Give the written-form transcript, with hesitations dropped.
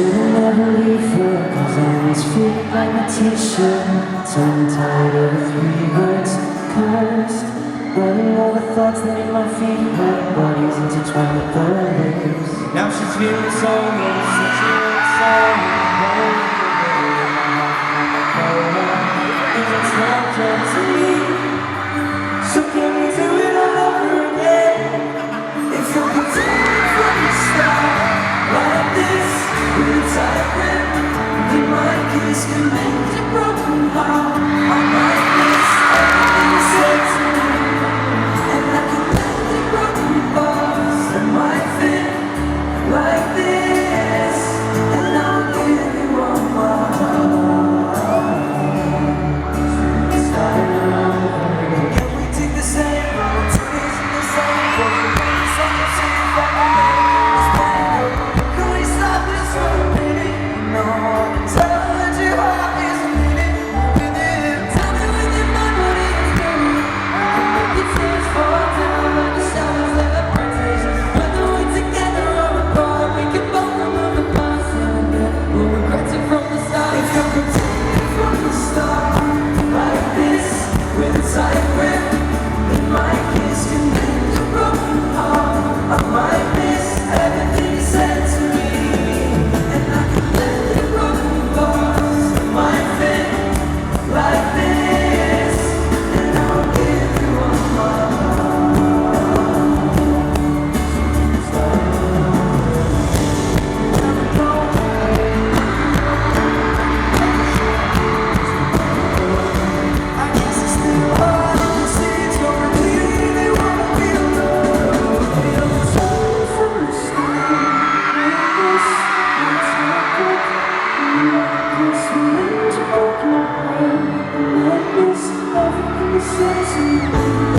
should've never leave her, 'cause I was free like my t-shirt. Tongue tied over 3 words, cursed. Running over thoughts that make my feet hurt. Bodies intertwined with the lips. Now she's feeling so low, she's feeling so low. It's not just to me, so can we do it all over again? If you could take it from the start, like this, with a tight grip, then my kiss can mend a broken heart. I might miss everything you said to me, and I can mend the broken parts that might fit like this, and I'll give you all my heart. Starting over again. Can we take the same road, chasing the same road? Maybe something to you that I made us better. Can we stop this for a minute? No, I can tell that your heart isn't in it, with it. Tell me when your mind what it is doing. I can make your tears fall down like the shadows that are protected. Whether we're together or apart, we can both remove the past and we'll regret it from the start. If you could take it from the start, like this, with a tight grip, then my kiss can mend a broken heart. I might miss everything you said to me, and I can mend the broken parts that might fit like this, and I'll give you all my I guess it's still hard to see it's gonna really wanna be alone. Feel the soul from the start. This, it's not good. This meant to break my heart. And I miss everything you said to me.